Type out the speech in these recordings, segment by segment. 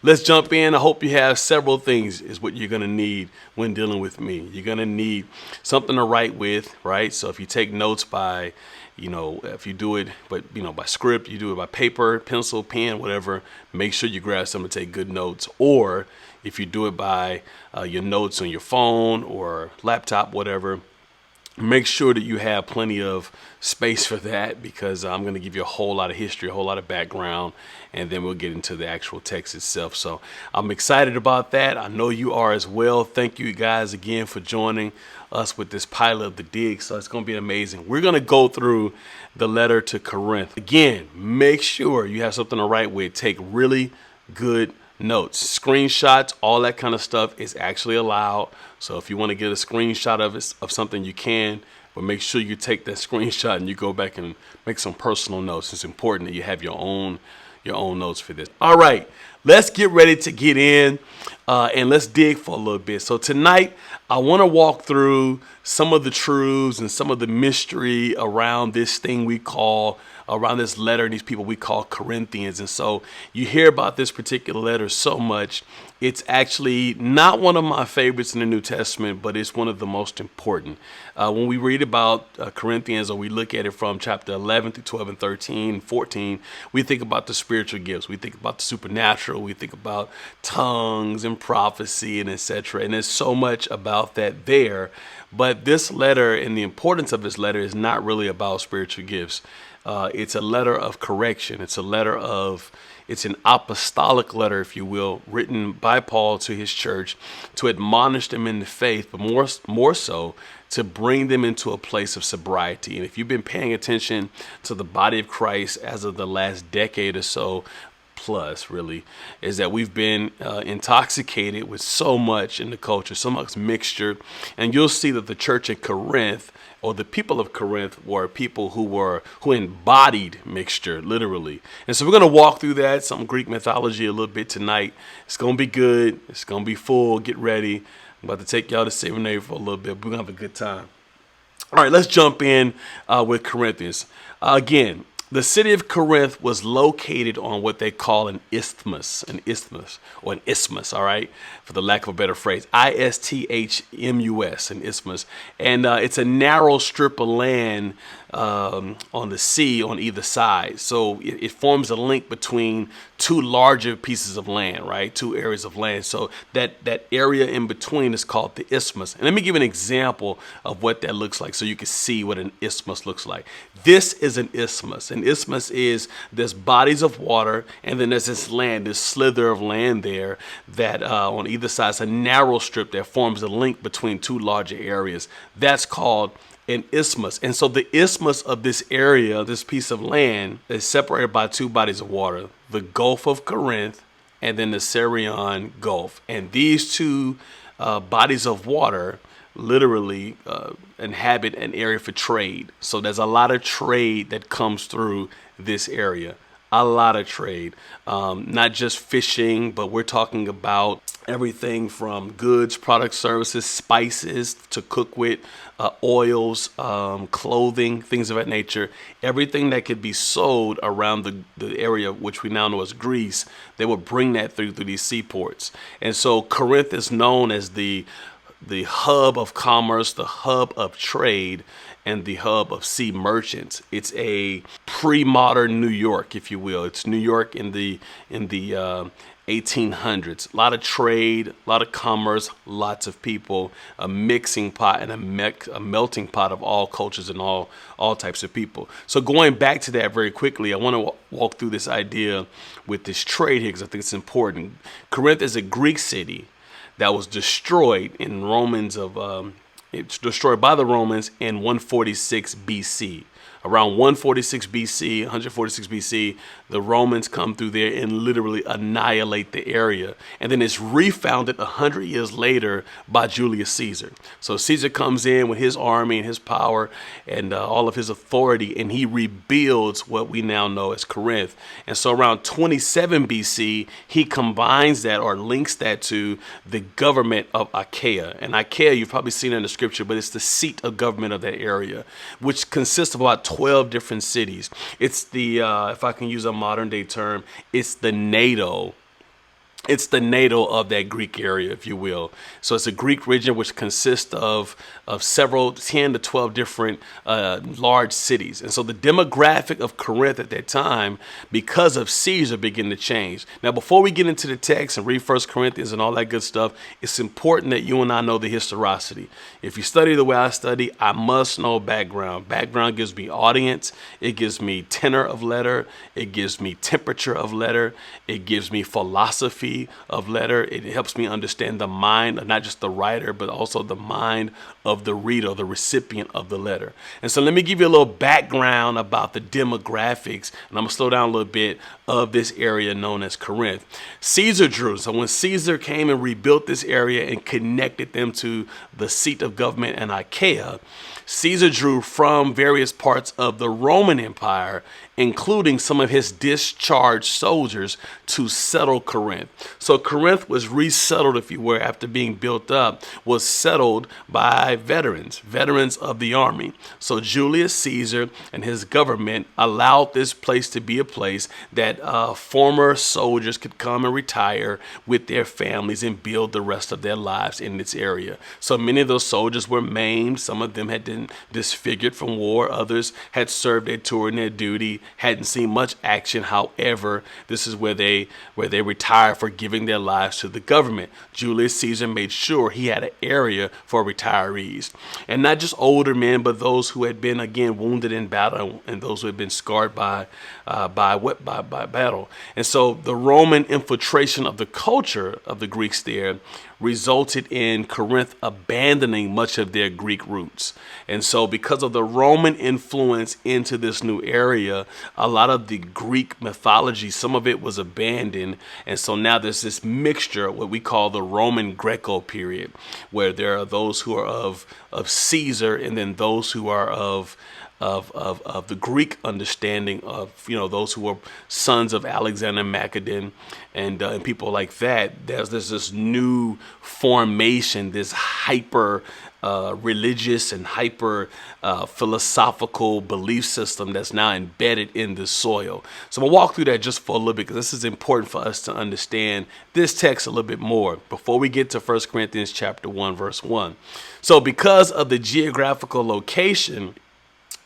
let's jump in. I hope you have several things is what you're going to need when dealing with me. You're going to need something to write with, right? So if you take notes by, if you do it, but by script, you do it by paper, pencil, pen, whatever, make sure you grab something to take good notes. Or if you do it by your notes on your phone or laptop, whatever, make sure that you have plenty of space for that, because I'm going to give you a whole lot of history, a whole lot of background, and then we'll get into the actual text itself. So I'm excited about that. I know you are as well. Thank you guys again for joining us with this pilot of the dig. So it's going to be amazing. We're going to go through the letter to Corinth. Again, make sure you have something to write with. Take really good notes, screenshots, all that kind of stuff is actually allowed. So if you want to get a screenshot of something, you can, but make sure you take that screenshot and you go back and make some personal notes. It's important that you have your own notes for this. All right, let's get ready to get in and let's dig for a little bit. So tonight, I want to walk through some of the truths and some of the mystery around this thing around this letter and these people we call Corinthians. And so you hear about this particular letter so much. It's actually not one of my favorites in the New Testament, but it's one of the most important. When we read about Corinthians, or we look at it from chapter 11 through 12 and 13 and 14, we think about the spiritual gifts. We think about the supernatural. We think about tongues and prophecy and etc. And there's so much about that there. But this letter and the importance of this letter is not really about spiritual gifts. It's a letter of correction. It's an apostolic letter, if you will, written by Paul to his church to admonish them in the faith, but more so to bring them into a place of sobriety. And if you've been paying attention to the body of Christ as of the last decade or so, plus really, is that we've been intoxicated with so much in the culture, so much mixture. And you'll see that the church at Corinth, or the people of Corinth, were people who embodied mixture, literally. And so we're going to walk through that, some Greek mythology a little bit tonight. It's going to be good. It's going to be full. Get ready. I'm about to take y'all to seminary for a little bit. We're going to have a good time. All right, let's jump in with Corinthians. Again, the city of Corinth was located on what they call an isthmus, all right, for the lack of a better phrase, isthmus, an isthmus. And it's a narrow strip of land on the sea on either side. So it forms a link between two larger pieces of land, right? Two areas of land. So that area in between is called the isthmus. And let me give an example of what that looks like so you can see what an isthmus looks like. This is an isthmus. An isthmus is there's bodies of water, and then there's this land, this slither of land there that on either side is a narrow strip that forms a link between two larger areas. That's called an isthmus. And so the isthmus of this area, this piece of land, is separated by two bodies of water, the Gulf of Corinth and then the Syrian Gulf. And these two bodies of water literally inhabit an area for trade. So there's a lot of trade that comes through this area. A lot of trade, not just fishing, but we're talking about everything from goods, products, services, spices to cook with, oils, clothing, things of that nature. Everything that could be sold around the area which we now know as Greece, they would bring that through these seaports. And so Corinth is known as the hub of commerce, the hub of trade, and the hub of sea merchants. It's a pre-modern New York, if you will. It's New York in the 1800s. A lot of trade, a lot of commerce, lots of people, a mixing pot and a melting pot of all cultures and all types of people. So going back to that very quickly, I want to walk through this idea with this trade here because I think it's important. Corinth is a Greek city that was destroyed it's destroyed by the Romans in 146 BC. Around 146 BC, the Romans come through there and literally annihilate the area. And then it's refounded 100 years later by Julius Caesar. So Caesar comes in with his army and his power and all of his authority, and he rebuilds what we now know as Corinth. And so around 27 BC, he combines that or links that to the government of Achaia. And Achaia, you've probably seen it in the scripture, but it's the seat of government of that area, which consists of about 12 different cities. It's the, if I can use a modern day term, it's the NATO It's the natal of that Greek area, if you will. So it's a Greek region which consists of several 10 to 12 different large cities. And so the demographic of Corinth at that time, because of Caesar, began to change. Now, before we get into the text and read First Corinthians and all that good stuff, it's important that you and I know the historicity. If you study the way I study, I must know background. Background gives me audience. It gives me tenor of letter. It gives me temperature of letter. It gives me philosophy of letter. It helps me understand the mind of not just the writer, but also the mind of the reader, the recipient of the letter. And so let me give you a little background about the demographics, and I'm going to slow down a little bit, of this area known as Corinth. Caesar drew. So when Caesar came and rebuilt this area and connected them to the seat of government in Achaia, Caesar drew from various parts of the Roman Empire, including some of his discharged soldiers, to settle Corinth. So Corinth was resettled, if you were, after being built up, was settled by veterans of the army. So Julius Caesar and his government allowed this place to be a place that former soldiers could come and retire with their families and build the rest of their lives in this area. So many of those soldiers were maimed. Some of them had been disfigured from war. Others had served their tour and their duty, hadn't seen much action. However, this is where they retired for giving their lives to the government. Julius Caesar made sure he had an area for retirees, and not just older men, but those who had been, again, wounded in battle and those who had been scarred by battle. And so the Roman infiltration of the culture of the Greeks there resulted in Corinth abandoning much of their Greek roots. And so because of the Roman influence into this new area, a lot of the Greek mythology, some of it was abandoned. And so now there's this mixture, what we call the Roman Greco period, where there are those who are of Caesar and then those who are of the Greek understanding of, those who were sons of Alexander Macedon and people like that. There's this new formation, this hyper religious and hyper philosophical belief system that's now embedded in the soil. So I'm gonna walk through that just for a little bit, because this is important for us to understand this text a little bit more before we get to 1 Corinthians chapter 1, verse 1. So because of the geographical location,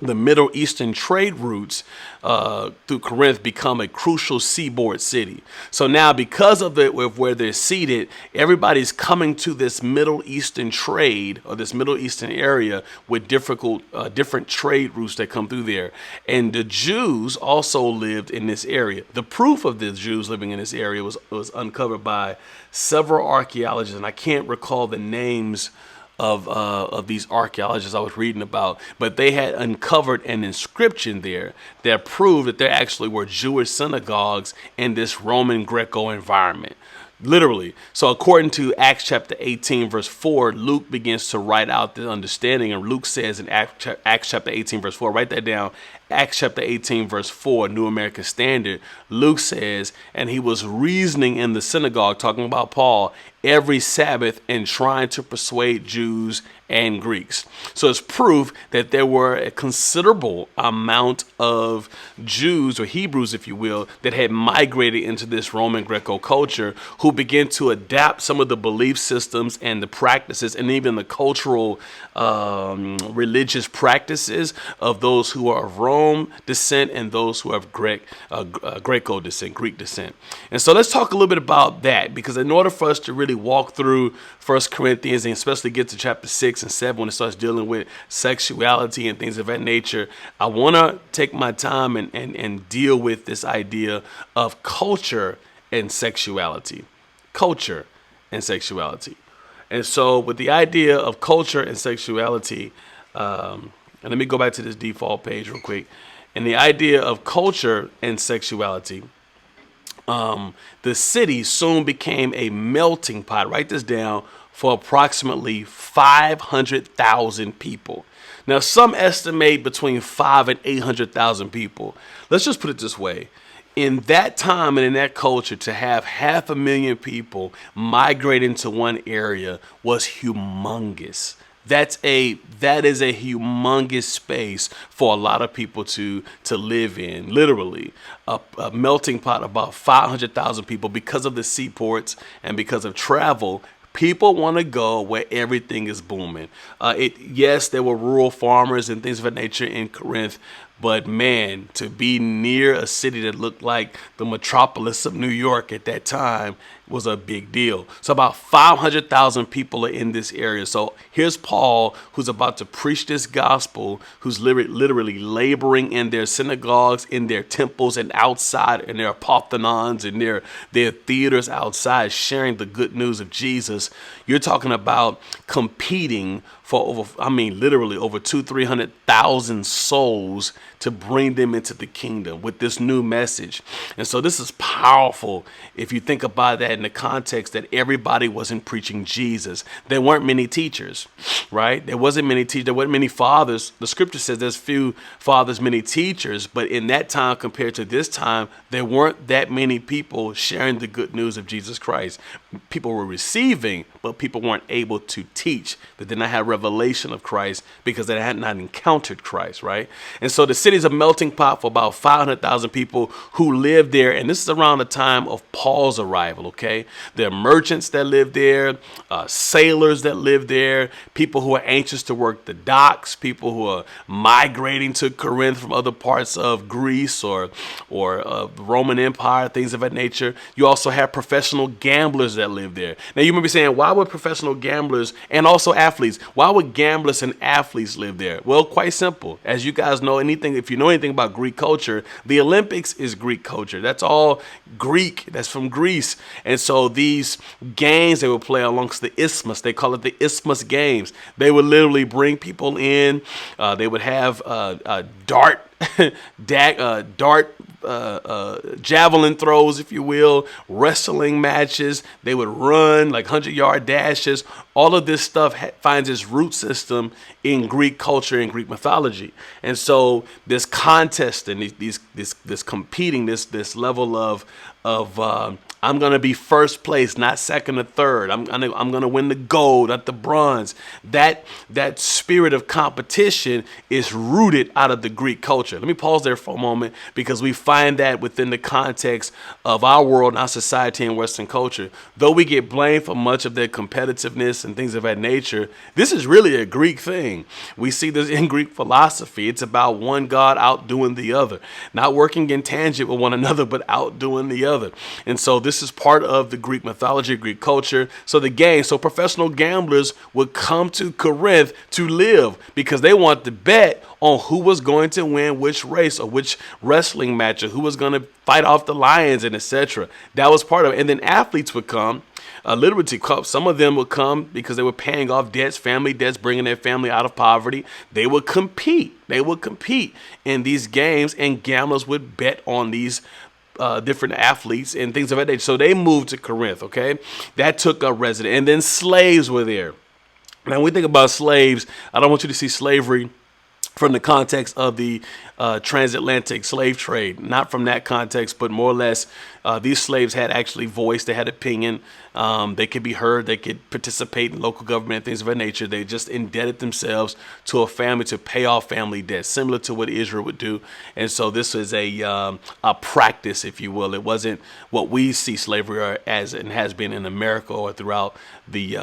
the Middle Eastern trade routes through Corinth become a crucial seaboard city. So now, because of where they're seated, everybody's coming to this Middle Eastern trade, or this Middle Eastern area, with different trade routes that come through there. And the Jews also lived in this area. The proof of the Jews living in this area was uncovered by several archaeologists, and I can't recall the names of these archaeologists I was reading about, but they had uncovered an inscription there that proved that there actually were Jewish synagogues in this Roman Greco environment. Literally. So according to Acts chapter 18, verse 4, Luke begins to write out the understanding. And Luke says in Acts chapter 18, verse 4, write that down. Acts chapter 18, verse 4, New American Standard. Luke says, and he was reasoning in the synagogue, talking about Paul, every Sabbath and trying to persuade Jews and Greeks. So it's proof that there were a considerable amount of Jews, or Hebrews, if you will, that had migrated into this Roman Greco culture, who began to adapt some of the belief systems and the practices and even the cultural religious practices of those who are of Rome descent and those who have Greco descent, Greek descent. And so let's talk a little bit about that, because in order for us to really walk through 1 Corinthians, and especially get to chapter 6 and 7 when it starts dealing with sexuality and things of that nature, I want to take my time and deal with this idea of culture and sexuality. Culture and sexuality. And so with the idea of culture and sexuality, and let me go back to this default page real quick. And the idea of culture and sexuality, the city soon became a melting pot. Write this down. For approximately 500,000 people. Now, some estimate between 5 and 800,000 people. Let's just put it this way. In that time and in that culture, to have 500,000 people migrate into one area was humongous. that is a humongous space for a lot of people to live in. Literally, a melting pot of about 500,000 people because of the seaports and because of travel. People want to go where everything is booming. Yes, there were rural farmers and things of that nature in Corinth, but man, to be near a city that looked like the metropolis of New York at that time was a big deal. So about 500,000 people are in this area. So here's Paul, who's about to preach this gospel, who's literally laboring in their synagogues, in their temples, and outside in their Parthenons and their theaters outside, sharing the good news of Jesus. You're talking about competing for literally over 300,000 souls to bring them into the kingdom with this new message. And so this is powerful if you think about that in the context that everybody wasn't preaching Jesus. There weren't many teachers, right? There wasn't many teachers. There weren't many fathers. The scripture says there's few fathers, many teachers. But in that time compared to this time, there weren't that many people sharing the good news of Jesus Christ. People were receiving, but people weren't able to teach. They did not have revelation of Christ because they had not encountered Christ, right? And so the city is a melting pot for about 500,000 people who lived there. And this is around the time of Paul's arrival, okay? There are merchants that lived there, sailors that lived there, people who are anxious to work the docks, people who are migrating to Corinth from other parts of Greece or the Roman Empire, things of that nature. You also have professional gamblers that live there. Now, you may be saying, why would professional gamblers and also athletes, why would gamblers and athletes live there? Well, quite simple. As you guys know, if you know anything about Greek culture, the Olympics is Greek culture. That's all Greek. That's from Greece. And so these games they would play amongst the isthmus, they call it the Isthmus Games. They would literally bring people in. They would have dart javelin throws, if you will, wrestling matches. They would run like 100-yard dashes. All of this stuff finds its root system in Greek culture and Greek mythology. And so this contest and this competing, this level of I'm going to be first place, not second or third. I'm going to win the gold, not the bronze. That spirit of competition is rooted out of the Greek culture. Let me pause there for a moment because we find that within the context of our world and our society and Western culture. Though we get blamed for much of their competitiveness and things of that nature, this is really a Greek thing. We see this in Greek philosophy. It's about one God outdoing the other, not working in tangent with one another, but outdoing the other. And so this is part of the Greek mythology, Greek culture. So professional gamblers would come to Corinth to live because they want to bet on who was going to win which race or which wrestling match or who was going to fight off the lions and etc. That was part of it. And then athletes would come. Literally, some of them would come because they were paying off debts, family debts, bringing their family out of poverty. They would compete. In these games, and gamblers would bet on these different athletes and things of that nature. So they moved to Corinth, okay? That took a resident. And then slaves were there. Now, when we think about slaves, I don't want you to see slavery from the context of the transatlantic slave trade, not from that context, but more or less these slaves had actually voice, they had opinion, they could be heard, they could participate in local government, things of that nature. They just indebted themselves to a family to pay off family debt, similar to what Israel would do. And so this is a practice, if you will. It wasn't what we see slavery as and has been in America or throughout the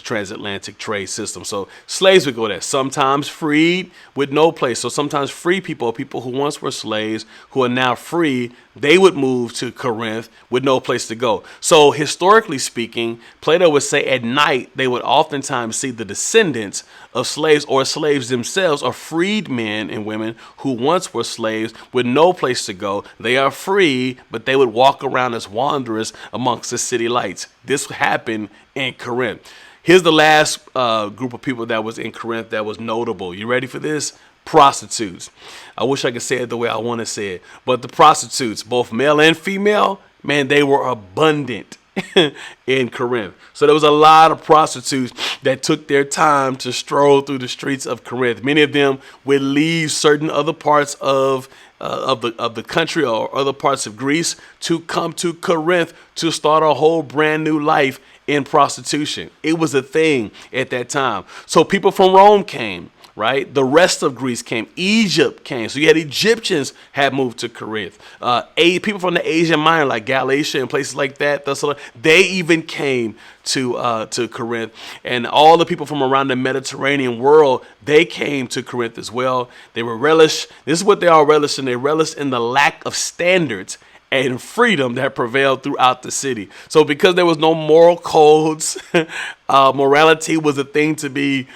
transatlantic trade system. So slaves would go there, sometimes freed with no place. So sometimes free people who once were slaves, who are now free, they would move to Corinth with no place to go. So historically speaking, Plato would say at night they would oftentimes see the descendants of slaves or slaves themselves or freed men and women who once were slaves with no place to go. They are free, but they would walk around as wanderers amongst the city lights. This happened in Corinth. Here's the last group of people that was in Corinth that was notable. You ready for this? Prostitutes. I wish I could say it the way I want to say it, but the prostitutes, both male and female, man, they were abundant in Corinth. So there was a lot of prostitutes that took their time to stroll through the streets of Corinth. Many of them would leave certain other parts of of the country or other parts of Greece to come to Corinth to start a whole brand new life in prostitution. It was a thing at that time. So people from Rome came, right? The rest of Greece came. Egypt came. So you had Egyptians had moved to Corinth. People from the Asian Minor, like Galatia and places like that, they even came to Corinth. And all the people from around the Mediterranean world, they came to Corinth as well. They were relished. This is what they all relished in. They relished in the lack of standards and freedom that prevailed throughout the city. So because there was no moral codes, morality was a thing to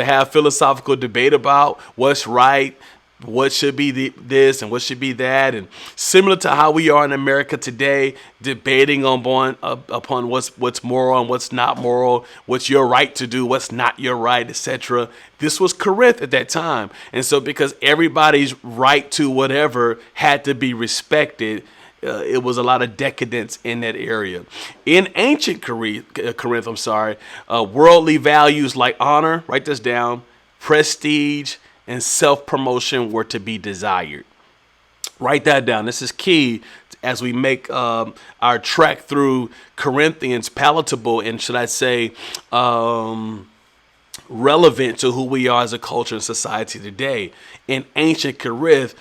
have philosophical debate about what's right, what should be this and what should be that. And similar to how we are in America today, debating upon what's moral and what's not moral, what's your right to do, what's not your right, etc. This was Corinth at that time. And so because everybody's right to whatever had to be respected, it was a lot of decadence in that area. In ancient Corinth, worldly values like honor, write this down, prestige, and self-promotion were to be desired. Write that down. This is key as we make our trek through Corinthians palatable and, should I say, relevant to who we are as a culture and society today. In ancient Corinth,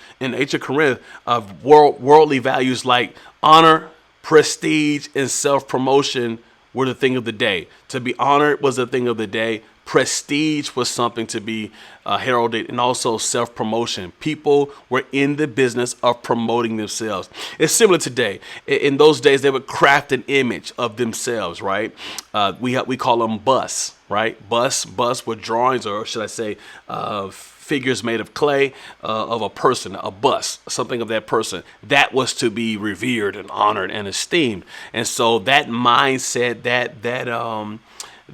worldly values like honor, prestige, and self-promotion were the thing of the day. To be honored was the thing of the day. Prestige was something to be heralded, and also self-promotion. People were in the business of promoting themselves. It's similar today. In those days, they would craft an image of themselves, right? We call them busts, right? Busts were drawings, or should I say, figures made of clay of a person, a bust, something of that person. That was to be revered and honored and esteemed. And so that mindset,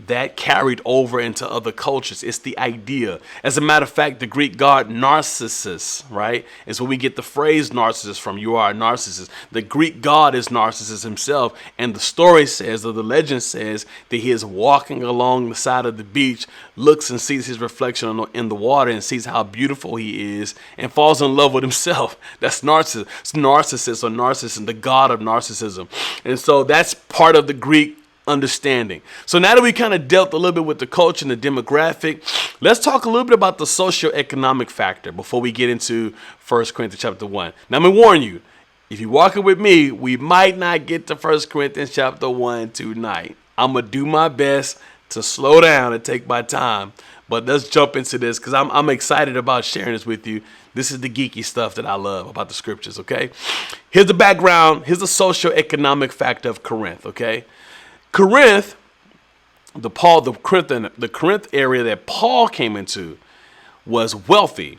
that carried over into other cultures. It's the idea. As a matter of fact, the Greek god Narcissus, right, is where we get the phrase narcissist from. You are a narcissist. The Greek god is Narcissus himself. And the story says, or the legend says, that he is walking along the side of the beach, looks and sees his reflection in the water and sees how beautiful he is and falls in love with himself. That's Narcissus. It's Narcissus or Narcissus, the god of narcissism. And so that's part of the Greek understanding. So now that we kind of dealt a little bit with the culture and the demographic, let's talk a little bit about the socioeconomic factor before we get into 1 Corinthians chapter 1. Now, I'm going to warn you, if you're walking with me, we might not get to 1 Corinthians chapter 1 tonight. I'm going to do my best to slow down and take my time. But let's jump into this because I'm excited about sharing this with you. This is the geeky stuff that I love about the scriptures, okay? Here's the background. Here's the socioeconomic factor of Corinth, okay? Corinth, the Corinth area that Paul came into was wealthy,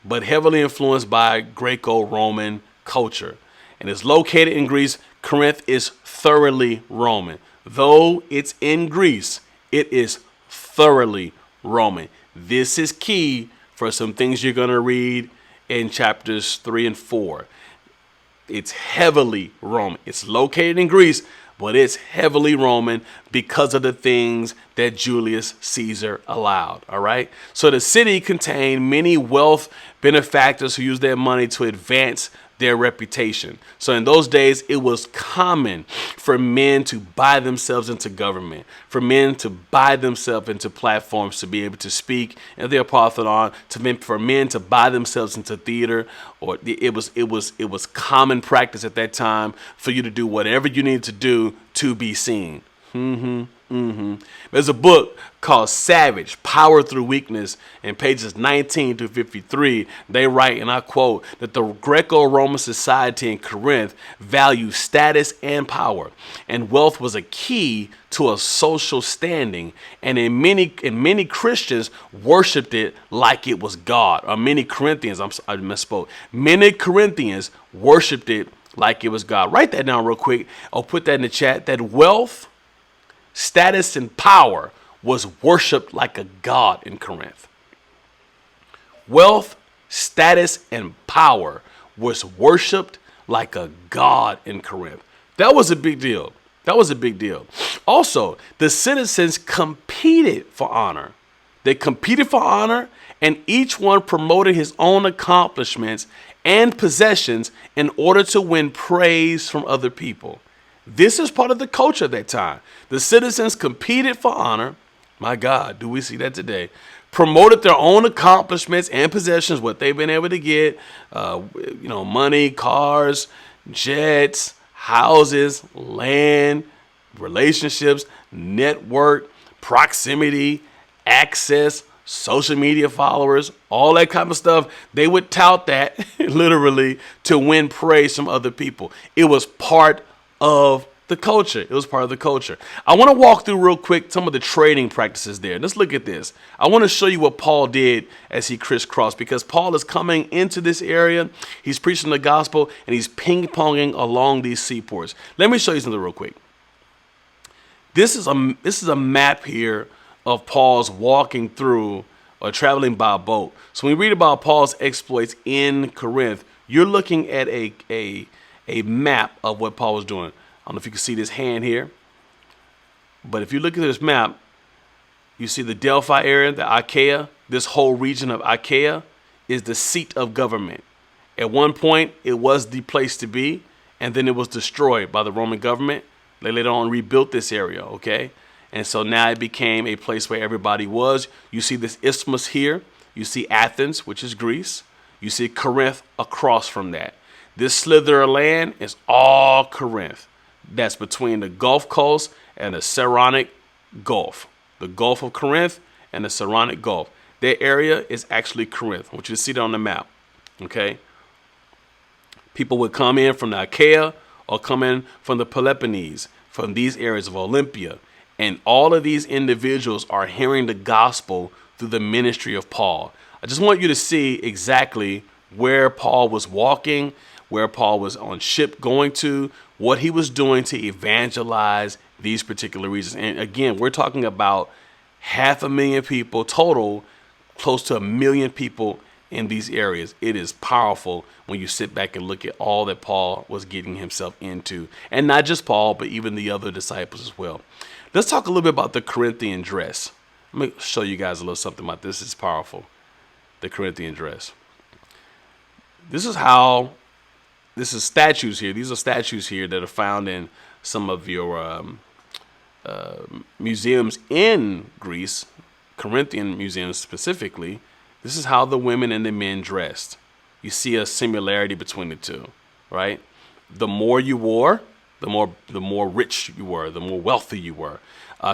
but heavily influenced by Greco-Roman culture. And it's located in Greece. Corinth is thoroughly Roman. Though it's in Greece, it is thoroughly Roman. This is key for some things you're going to read in chapters 3 and 4. It's heavily Roman. It's located in Greece, but it's heavily Roman because of the things that Julius Caesar allowed, all right? So the city contained many wealth benefactors who used their money to advance their reputation. So in those days, it was common for men to buy themselves into government, for men to buy themselves into platforms to be able to speak in the Parthenon, for men to buy themselves into theater, or it was common practice at that time for you to do whatever you needed to do to be seen. There's a book called Savage, Power Through Weakness, in pages 19 to 53. They write, and I quote, that the Greco-Roman society in Corinth valued status and power, and wealth was a key to a social standing, and many Christians worshipped it like it was God. Or many Corinthians, I misspoke. Many Corinthians worshipped it like it was God. Write that down real quick. I'll put that in the chat. That wealth, status, and power was worshipped like a god in Corinth. Wealth, status, and power was worshipped like a god in Corinth. That was a big deal. Also, the citizens competed for honor. They competed for honor, and each one promoted his own accomplishments and possessions in order to win praise from other people. This is part of the culture of that time. The citizens competed for honor. My God, do we see that today? Promoted their own accomplishments and possessions, what they've been able to get, money, cars, jets, houses, land, relationships, network, proximity, access, social media followers, all that kind of stuff. They would tout that literally to win praise from other people. It was part of the culture. It was part of the culture. I want to walk through real quick some of the trading practices there. Let's look at this. I want to show you what Paul did as he crisscrossed, because Paul is coming into this area. He's preaching the gospel and he's ping-ponging along these seaports. Let me show you something real quick. This is a map here of Paul's walking through or traveling by boat. So when we read about Paul's exploits in Corinth, you're looking at a map of what Paul was doing. I don't know if you can see this hand here, but if you look at this map, you see the Delphi area, the Achaia. This whole region of Achaia is the seat of government. At one point, it was the place to be, and then it was destroyed by the Roman government. They later on rebuilt this area, okay? And so now it became a place where everybody was. You see this isthmus here. You see Athens, which is Greece. You see Corinth across from that. This slither of land is all Corinth. That's between the Gulf Coast and the Saronic Gulf. The Gulf of Corinth and the Saronic Gulf. That area is actually Corinth. I want you to see that on the map, okay? People would come in from the Achaia or come in from the Peloponnese, from these areas of Olympia. And all of these individuals are hearing the gospel through the ministry of Paul. I just want you to see exactly where Paul was walking, where Paul was on ship going to, what he was doing to evangelize these particular regions. And again, we're talking about 500,000 people total, close to 1 million people in these areas. It is powerful when you sit back and look at all that Paul was getting himself into. And not just Paul, but even the other disciples as well. Let's talk a little bit about the Corinthian dress. Let me show you guys a little something about this. It's powerful. The Corinthian dress. This is statues here. These are statues here that are found in some of your museums in Greece, Corinthian museums specifically. This is how the women and the men dressed. You see a similarity between the two, right? The more you wore, the more rich you were, the more wealthy you were.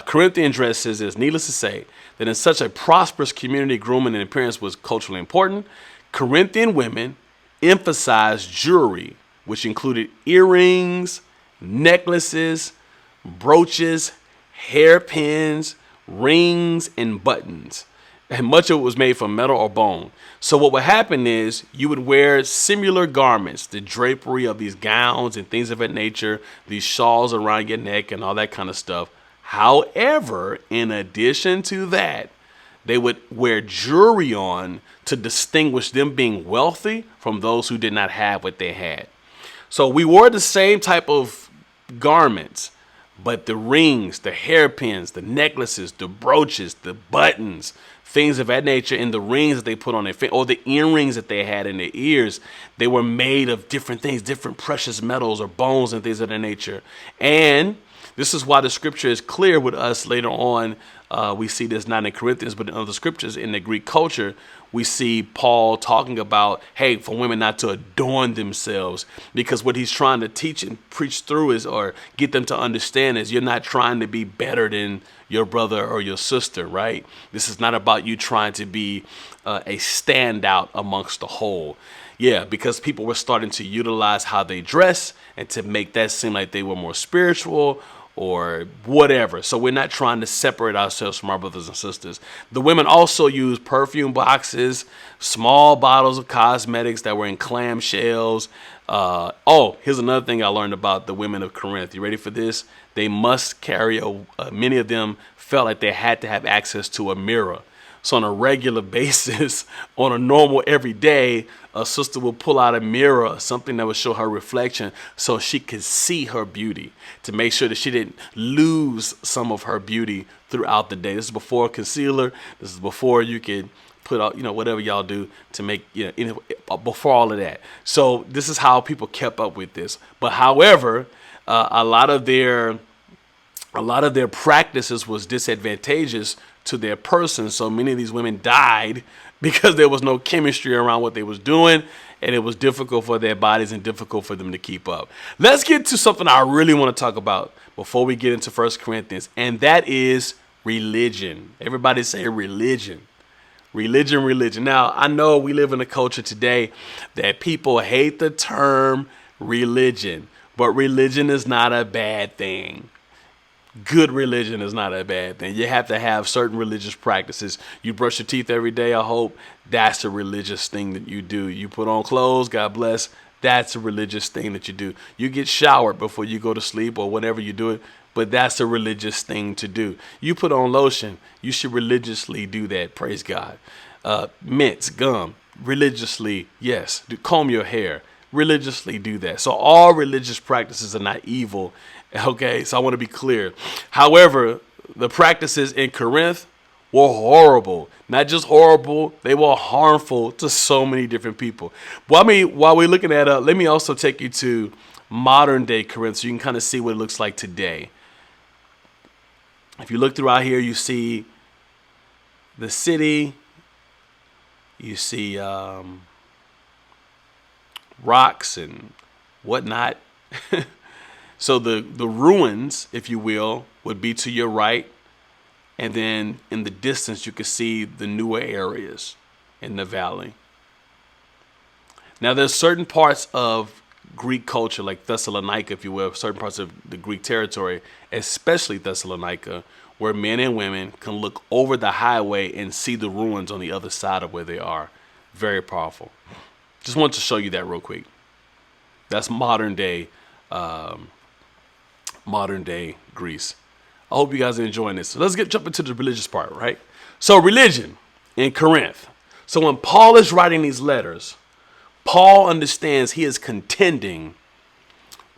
Corinthian dress says this: needless to say, that in such a prosperous community, grooming and appearance was culturally important. Corinthian women emphasized jewelry, which included earrings, necklaces, brooches, hairpins, rings, and buttons. And much of it was made from metal or bone. So what would happen is you would wear similar garments, the drapery of these gowns and things of that nature, these shawls around your neck and all that kind of stuff. However, in addition to that, they would wear jewelry on to distinguish them being wealthy from those who did not have what they had. So we wore the same type of garments, but the rings, the hairpins, the necklaces, the brooches, the buttons, things of that nature, and the rings that they put on their finger, or the earrings that they had in their ears, they were made of different things, different precious metals or bones and things of that nature. And this is why the scripture is clear with us later on. We see this not in Corinthians, but in other scriptures in the Greek culture. We see Paul talking about, hey, for women not to adorn themselves, because what he's trying to teach and preach through is, or get them to understand, is you're not trying to be better than your brother or your sister, right? This is not about you trying to be a standout amongst the whole. Yeah, because people were starting to utilize how they dress and to make that seem like they were more spiritual or whatever. So we're not trying to separate ourselves from our brothers and sisters. The women also used perfume boxes, small bottles of cosmetics that were in clamshells. Here's another thing I learned about the women of Corinth. You ready for this? They must carry, many of them felt like they had to have access to a mirror. So on a regular basis, on a normal everyday, a sister will pull out a mirror, something that would show her reflection so she could see her beauty, to make sure that she didn't lose some of her beauty throughout the day. This is before concealer. This is before you could put out, whatever y'all do to make, before all of that. So this is how people kept up with this. But however, a lot of their practices was disadvantageous to their person. So many of these women died because there was no chemistry around what they was doing, and it was difficult for their bodies and difficult for them to keep up. Let's get to something I really want to talk about before we get into 1 Corinthians, and that is religion. Everybody say religion. Religion, religion. Now, I know we live in a culture today that people hate the term religion, but religion is not a bad thing. Good religion is not a bad thing. You have to have certain religious practices. You brush your teeth every day, I hope. That's a religious thing that you do. You put on clothes, God bless. That's a religious thing that you do. You get showered before you go to sleep or whenever you do it, but that's a religious thing to do. You put on lotion. You should religiously do that. Praise God. Mints, gum, religiously, yes. Comb your hair. Religiously do that. So all religious practices are not evil. Okay, so I want to be clear. However, the practices in Corinth were horrible. Not just horrible, they were harmful to so many different people. Well, while we're looking at let me also take you to modern day Corinth so you can kind of see what it looks like today. If you look throughout here, you see the city, you see rocks and whatnot. So the ruins, if you will, would be to your right. And then in the distance, you could see the newer areas in the valley. Now, there's certain parts of Greek culture, like Thessalonica, if you will, certain parts of the Greek territory, especially Thessalonica, where men and women can look over the highway and see the ruins on the other side of where they are. Very powerful. Just wanted to show you that real quick. That's modern day Greece. I hope you guys are enjoying this. So let's jump into the religious part, right? So religion in Corinth. So when Paul is writing these letters, Paul understands he is contending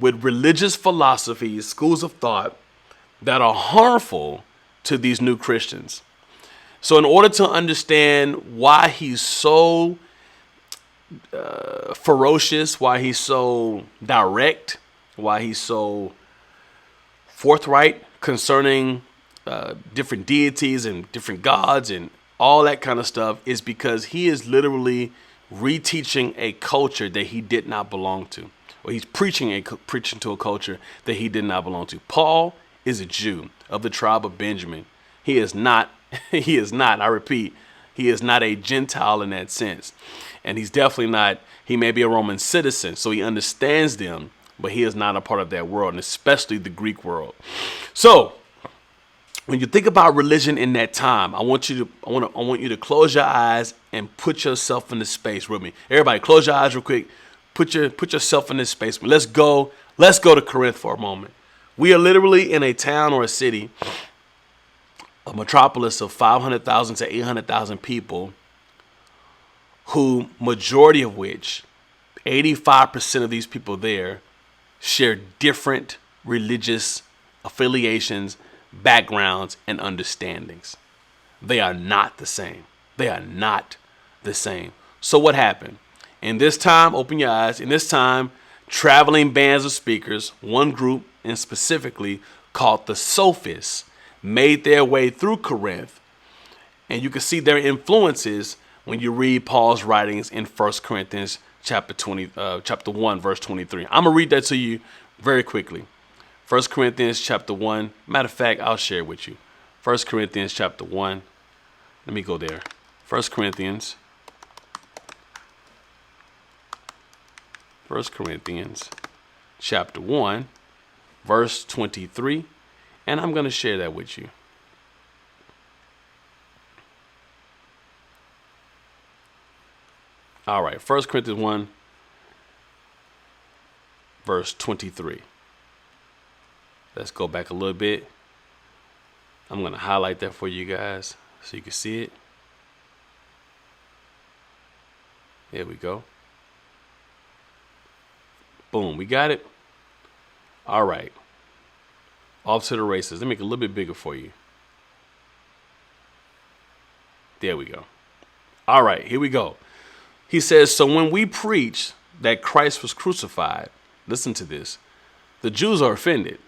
with religious philosophies, schools of thought that are harmful to these new Christians. So in order to understand why he's so ferocious, why he's so direct, why he's so forthright concerning different deities and different gods and all that kind of stuff, is because he is literally reteaching a culture that he did not belong to, or he's preaching to a culture that he did not belong to. Paul is a Jew of the tribe of Benjamin. He is not, I repeat, he is not a Gentile in that sense. And he's definitely not, he may be a Roman citizen, so he understands them, but he is not a part of that world, and especially the Greek world. So when you think about religion in that time, I want you to close your eyes and put yourself in this space with me. Everybody, close your eyes real quick. Put yourself in this space. Let's go to Corinth for a moment. We are literally in a town or a city, a metropolis of 500,000 to 800,000 people, who majority of which, 85% of these people there, share different religious affiliations, backgrounds, and understandings. They are not the same. They are not the same. So what happened? In this time, open your eyes, in this time, traveling bands of speakers, one group and specifically called the Sophists, made their way through Corinth. And you can see their influences when you read Paul's writings in 1 Corinthians chapter 1, verse 23. I'm going to read that to you very quickly. 1 Corinthians chapter 1. Matter of fact, I'll share it with you. 1 Corinthians chapter 1. Let me go there. 1 Corinthians chapter 1, verse 23. And I'm going to share that with you. All right, 1 Corinthians 1, verse 23. Let's go back a little bit. I'm going to highlight that for you guys so you can see it. There we go. Boom, we got it. All right. Off to the races. Let me make it a little bit bigger for you. There we go. All right, here we go. He says, so when we preach that Christ was crucified, listen to this, the Jews are offended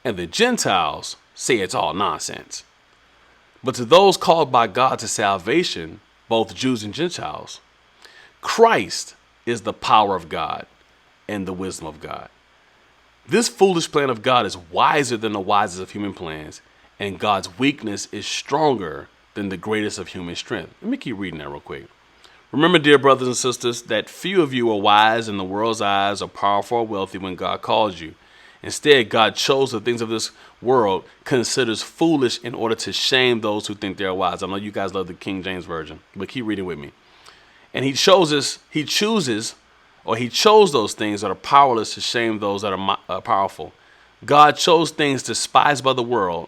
and the Gentiles say it's all nonsense. But to those called by God to salvation, both Jews and Gentiles, Christ is the power of God and the wisdom of God. This foolish plan of God is wiser than the wisest of human plans, and God's weakness is stronger than the greatest of human strength. Let me keep reading that real quick. Remember, dear brothers and sisters, that few of you are wise in the world's eyes or powerful or wealthy when God calls you. Instead, God chose the things of this world, considers foolish in order to shame those who think they are wise. I know you guys love the King James Version, but keep reading with me. And he chose those things that are powerless to shame those that are powerful. God chose things despised by the world,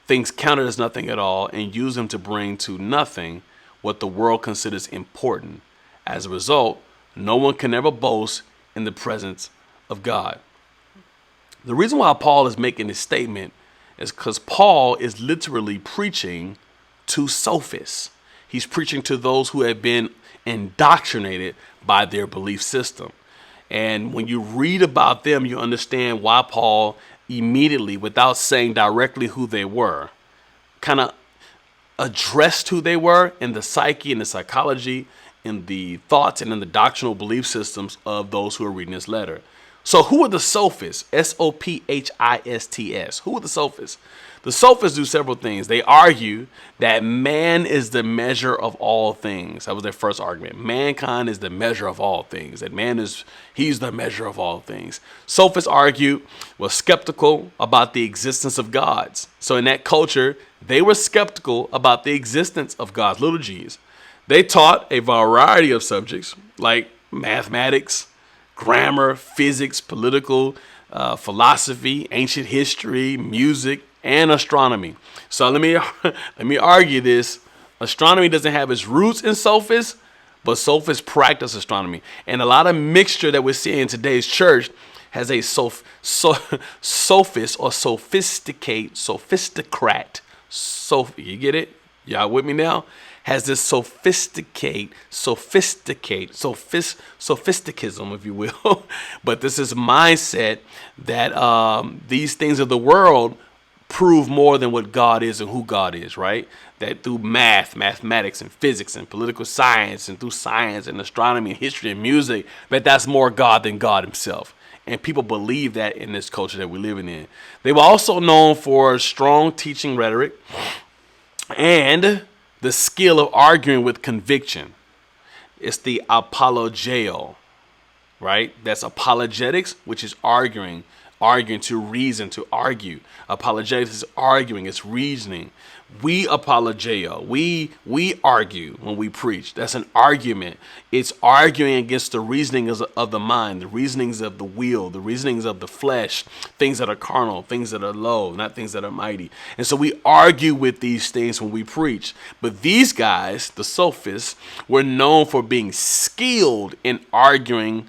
things counted as nothing at all, and used them to bring to nothing what the world considers important. As a result, no one can ever boast in the presence of God. The reason why Paul is making this statement is because Paul is literally preaching to sophists. He's preaching to those who have been indoctrinated by their belief system. And when you read about them, you understand why Paul immediately, without saying directly who they were, kind of addressed who they were in the psyche and the psychology, in the thoughts and in the doctrinal belief systems of those who are reading this letter. So who are the sophists? Sophists. Who are the sophists? The sophists do several things. They argue that man is the measure of all things. That was their first argument. Mankind is the measure of all things. That he's the measure of all things. Sophists were skeptical about the existence of gods. So in that culture, they were skeptical about the existence of gods, little g's. They taught a variety of subjects like mathematics, grammar, physics, political philosophy, ancient history, music, and astronomy. So let me argue this. Astronomy doesn't have its roots in sophists, but sophists practice astronomy. And a lot of mixture that we're seeing in today's church has a sophist or sophisticrat. You get it? Y'all with me now? Has this sophisticism, if you will. But this is mindset that these things of the world prove more than what God is and who God is, right? That through mathematics and physics and political science and through science and astronomy and history and music, that's more God than God himself. And people believe that in this culture that we're living in. They were also known for strong teaching rhetoric and the skill of arguing with conviction. It's the apologeo, right? That's apologetics, which is arguing to reason, to argue. Apologetics is arguing, it's reasoning. We apologeo. We argue when we preach. That's an argument. It's arguing against the reasonings of the mind, the reasonings of the will, the reasonings of the flesh, things that are carnal, things that are low, not things that are mighty. And so we argue with these things when we preach. But these guys, the sophists, were known for being skilled in arguing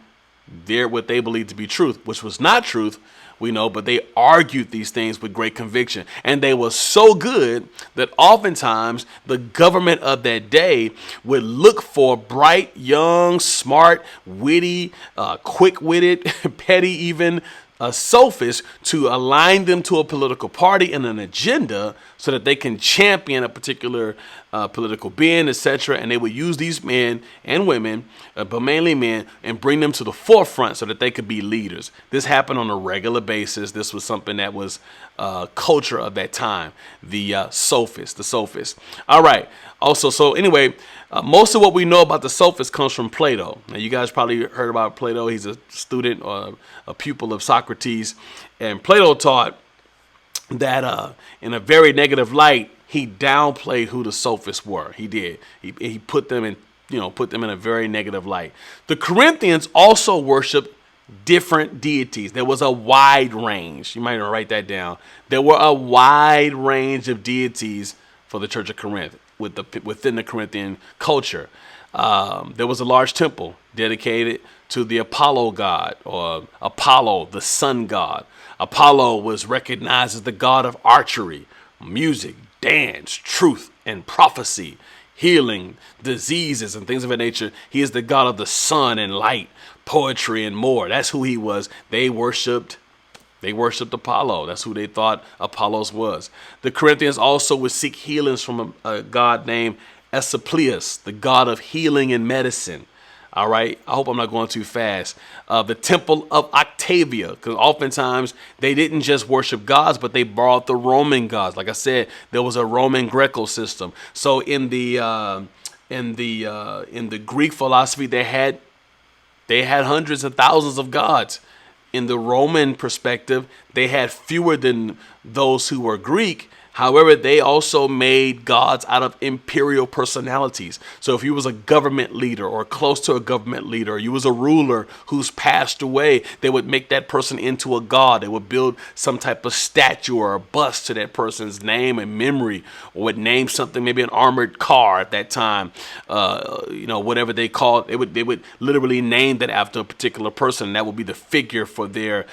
what they believed to be truth, which was not truth, we know, but they argued these things with great conviction. And they were so good that oftentimes the government of that day would look for bright, young, smart, witty, quick-witted, petty even sophists to align them to a political party and an agenda so that they can champion a particular political being, etc. And they would use these men and women, but mainly men, and bring them to the forefront so that they could be leaders. This happened on a regular basis. This was something that was culture of that time. The sophists. All right. Also, so anyway, most of what we know about the sophists comes from Plato. Now, you guys probably heard about Plato. He's a student or a pupil of Socrates. And Plato taught that in a very negative light, he downplayed who the sophists were. He did. He put them in a very negative light. The Corinthians also worshiped different deities. There was a wide range. You might want to write that down. There were a wide range of deities for the Church of Corinth within the Corinthian culture. There was a large temple dedicated to the Apollo god, or Apollo, the sun god. Apollo was recognized as the god of archery, music, dance, truth, and prophecy. healing, diseases, and things of that nature. He is the God of the sun and light, poetry, and more. That's who he was. They worshipped Apollo. That's who they thought Apollos was. The Corinthians also would seek healings from a god named Asclepius, the god of healing and medicine. All right. I hope I'm not going too fast. The temple of Octavia, because oftentimes they didn't just worship gods, but they borrowed the Roman gods. Like I said, there was a Roman Greco system. So in the Greek philosophy, they had hundreds and thousands of gods. In the Roman perspective, they had fewer than those who were Greek. However, they also made gods out of imperial personalities. So if you was a government leader or close to a government leader, or you was a ruler who's passed away, they would make that person into a god. They would build some type of statue or a bust to that person's name and memory, or would name something, maybe an armored car at that time, whatever they called it. They would literally name that after a particular person, and that would be the figure for their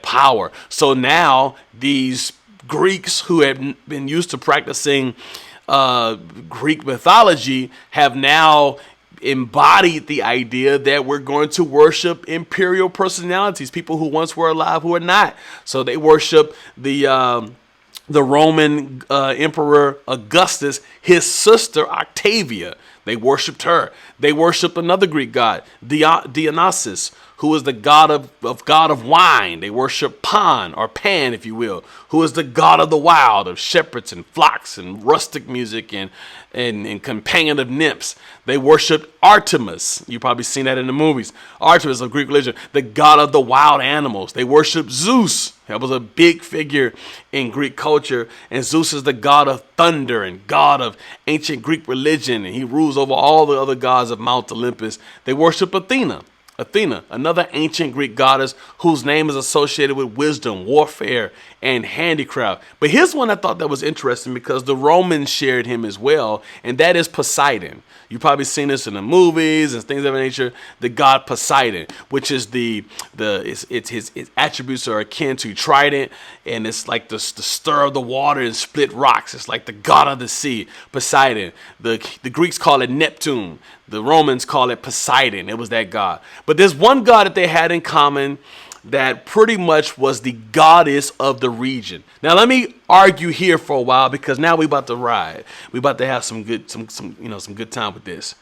power. So now these Greeks who had been used to practicing Greek mythology have now embodied the idea that we're going to worship imperial personalities, people who once were alive who are not. So they worship the Roman Emperor Augustus, his sister Octavia. They worshipped her. They worshipped another Greek god, Dionysus, who is the god of wine. They worship Pan, or Pan, if you will, who is the god of the wild, of shepherds and flocks and rustic music and companion of nymphs. They worshiped Artemis. You've probably seen that in the movies. Artemis of Greek religion, the god of the wild animals. They worship Zeus. That was a big figure in Greek culture. And Zeus is the god of thunder and god of ancient Greek religion. And he rules over all the other gods of Mount Olympus. They worship Athena, another ancient Greek goddess whose name is associated with wisdom, warfare, and handicraft. But here's one I thought that was interesting because the Romans shared him as well, and that is Poseidon. You've probably seen this in the movies and things of that nature. The god Poseidon, which is his attributes are akin to trident, and it's like the stir of the water and split rocks. It's like the god of the sea, Poseidon. The Greeks call it Neptune. The Romans call it Poseidon. It was that god. But there's one god that they had in common that pretty much was the goddess of the region. Now let me argue here for a while because now we about to ride. We about to have some good time with this.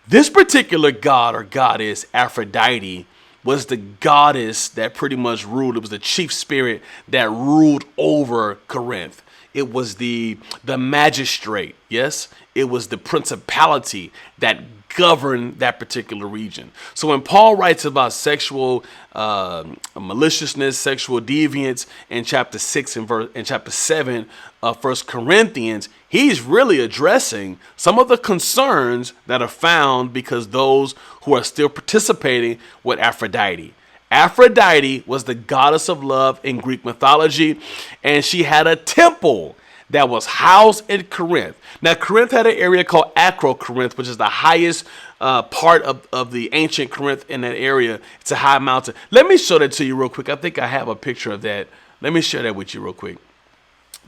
This particular god or goddess, Aphrodite, was the goddess that pretty much ruled. It was the chief spirit that ruled over Corinth. It was the magistrate. Yes, it was the principality that govern that particular region. So when Paul writes about sexual maliciousness, sexual deviance in chapter 6 and chapter 7 of 1 Corinthians, he's really addressing some of the concerns that are found because those who are still participating with Aphrodite. Aphrodite was the goddess of love in Greek mythology, and she had a temple that was housed in Corinth. Now, Corinth had an area called Corinth, which is the highest part of the ancient Corinth in that area. It's a high mountain. Let me show that to you real quick. I think I have a picture of that. Let me share that with you real quick.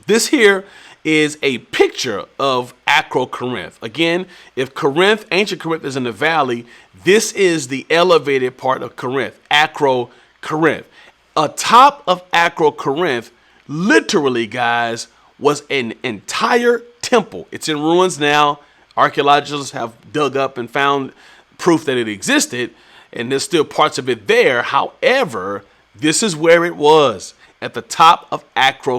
This here is a picture of Corinth. Again, if ancient Corinth is in the valley, this is the elevated part of Corinth, Corinth. Atop of Corinth, literally, guys, was an entire temple. It's in ruins now. Archaeologists have dug up and found proof that it existed, and there's still parts of it there. However, this is where it was, at the top of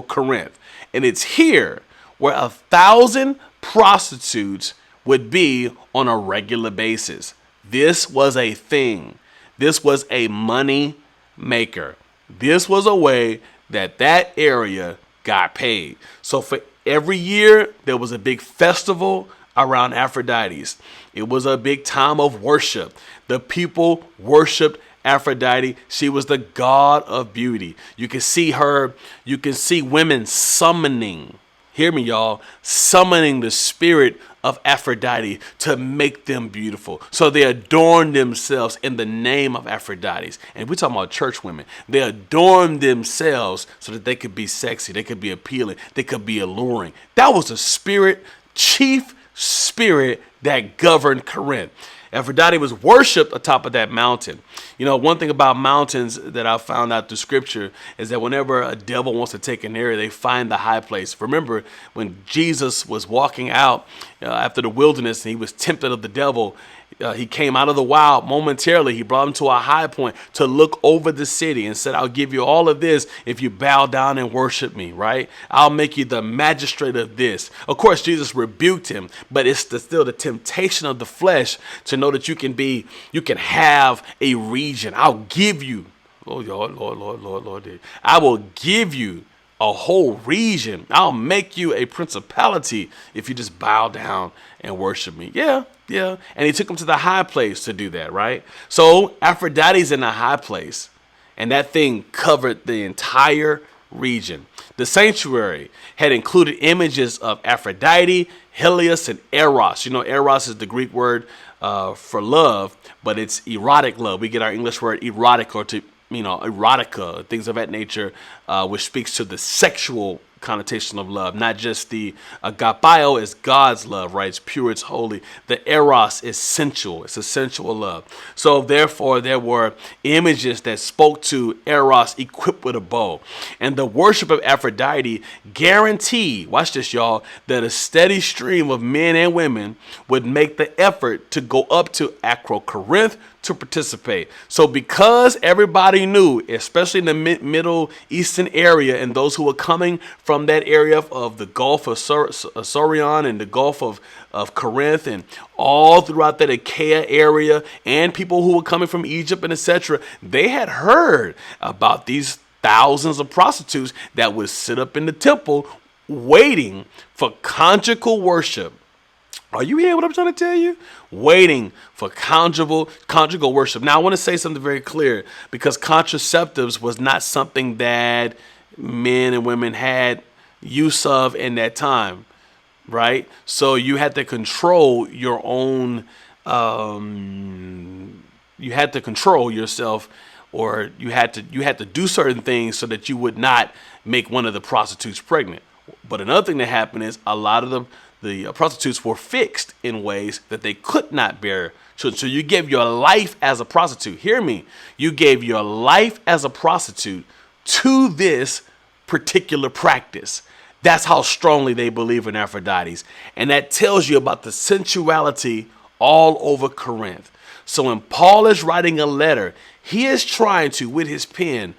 Corinth. And it's here where 1,000 prostitutes would be on a regular basis. This was a thing. This was a money maker. This was a way that area got paid. So for every year, there was a big festival around Aphrodite's. It was a big time of worship. The people worshiped Aphrodite. She was the god of beauty. You can see her. You can see women summoning. Hear me, y'all. Summoning the spirit of Aphrodite to make them beautiful. So they adorn themselves in the name of Aphrodite. And we're talking about church women. They adorn themselves so that they could be sexy. They could be appealing. They could be alluring. That was the chief spirit that governed Corinth. Aphrodite was worshipped atop of that mountain. You know, one thing about mountains that I found out through scripture is that whenever a devil wants to take an area, they find the high place. Remember when Jesus was walking out after the wilderness and he was tempted of the devil, he came out of the wild momentarily. He brought him to a high point to look over the city and said, I'll give you all of this if you bow down and worship me, right? I'll make you the magistrate of this. Of course, Jesus rebuked him, but it's still the temptation of the flesh to know that you can have a region. I'll give you, oh Lord, I will give you a whole region. I'll make you a principality if you just bow down and worship me. Yeah. And he took him to the high place to do that, right? So Aphrodite's in the high place, and that thing covered the entire region. The sanctuary had included images of Aphrodite, Helios, and Eros. You know, Eros is the Greek word for love, but it's erotic love. We get our English word erotic, or to, you know, erotica, things of that nature, which speaks to the sexual connotation of love, not just the agapao is God's love, right? It's pure, it's holy. The eros is sensual. It's a sensual love. So therefore, there were images that spoke to eros equipped with a bow. And the worship of Aphrodite guaranteed, watch this, y'all, that a steady stream of men and women would make the effort to go up to Corinth to participate. So because everybody knew, especially in the Middle Eastern area and those who were coming from that area of the Gulf of Sorion and the Gulf of Corinth and all throughout that Achaia area, and people who were coming from Egypt and etc., they had heard about these thousands of prostitutes that would sit up in the temple waiting for conjugal worship. Are you hearing what I'm trying to tell you? Waiting for conjugal worship. Now, I want to say something very clear, because contraceptives was not something that men and women had use of in that time, right? So you had to control your own, you had to control yourself, or you had to do certain things so that you would not make one of the prostitutes pregnant. But another thing that happened is a lot of the prostitutes were fixed in ways that they could not bear. So you gave your life as a prostitute. Hear me. You gave your life as a prostitute to this particular practice. That's how strongly they believe in Aphrodite's. And that tells you about the sensuality all over Corinth. So when Paul is writing a letter, he is trying to, with his pen,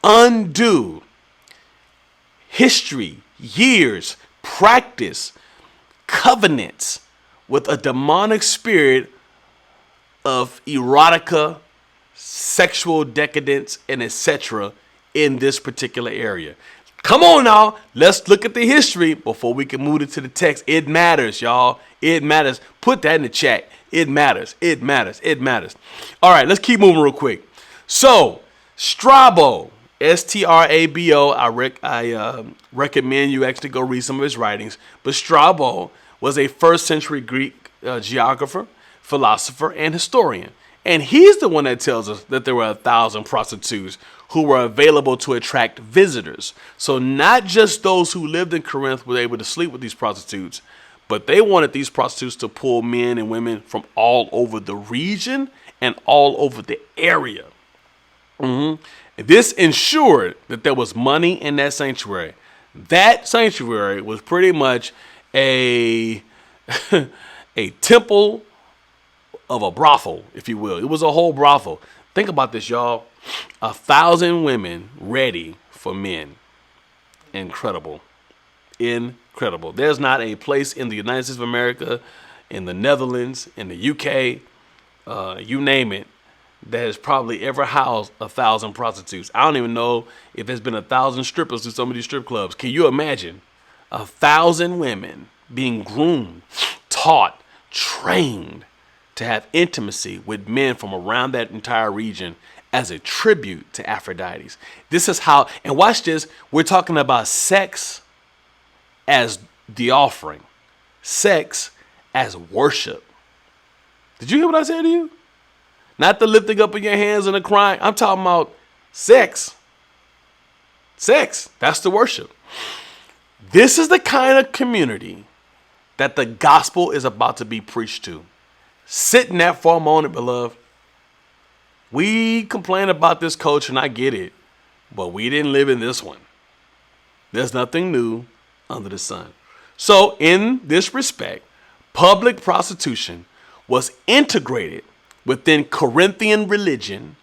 undo history, years, practice, covenants with a demonic spirit of erotica, sexual decadence, and etc. in this particular area. Come on now, let's look at the history before we can move into the text. It matters, y'all. It matters. Put that in the chat. It matters. It matters. It matters. All right, let's keep moving real quick. So, Strabo, Strabo, I recommend you actually go read some of his writings. But Strabo was a first century Greek geographer, philosopher, and historian. And he's the one that tells us that there were 1,000 prostitutes who were available to attract visitors. So not just those who lived in Corinth were able to sleep with these prostitutes, but they wanted these prostitutes to pull men and women from all over the region and all over the area. This ensured that there was money in that sanctuary. That sanctuary was pretty much a temple of a brothel, if you will. It was a whole brothel. Think about this, y'all. 1,000 women ready for men. Incredible. Incredible. There's not a place in the United States of America, in the Netherlands, in the UK, you name it, that has probably ever housed 1,000 prostitutes. I don't even know if there's been 1,000 strippers in some of these strip clubs. Can you imagine 1,000 women being groomed, taught, trained to have intimacy with men from around that entire region as a tribute to Aphrodite's? This is how, and watch this, we're talking about sex as the offering, sex as worship. Did you hear what I said to you? Not the lifting up of your hands and the crying. I'm talking about sex. Sex, that's the worship. This is the kind of community that the gospel is about to be preached to. Sit in that for a moment, beloved. We complain about this culture, and I get it, but we didn't live in this one. There's nothing new under the sun. So in this respect, public prostitution was integrated within Corinthian religion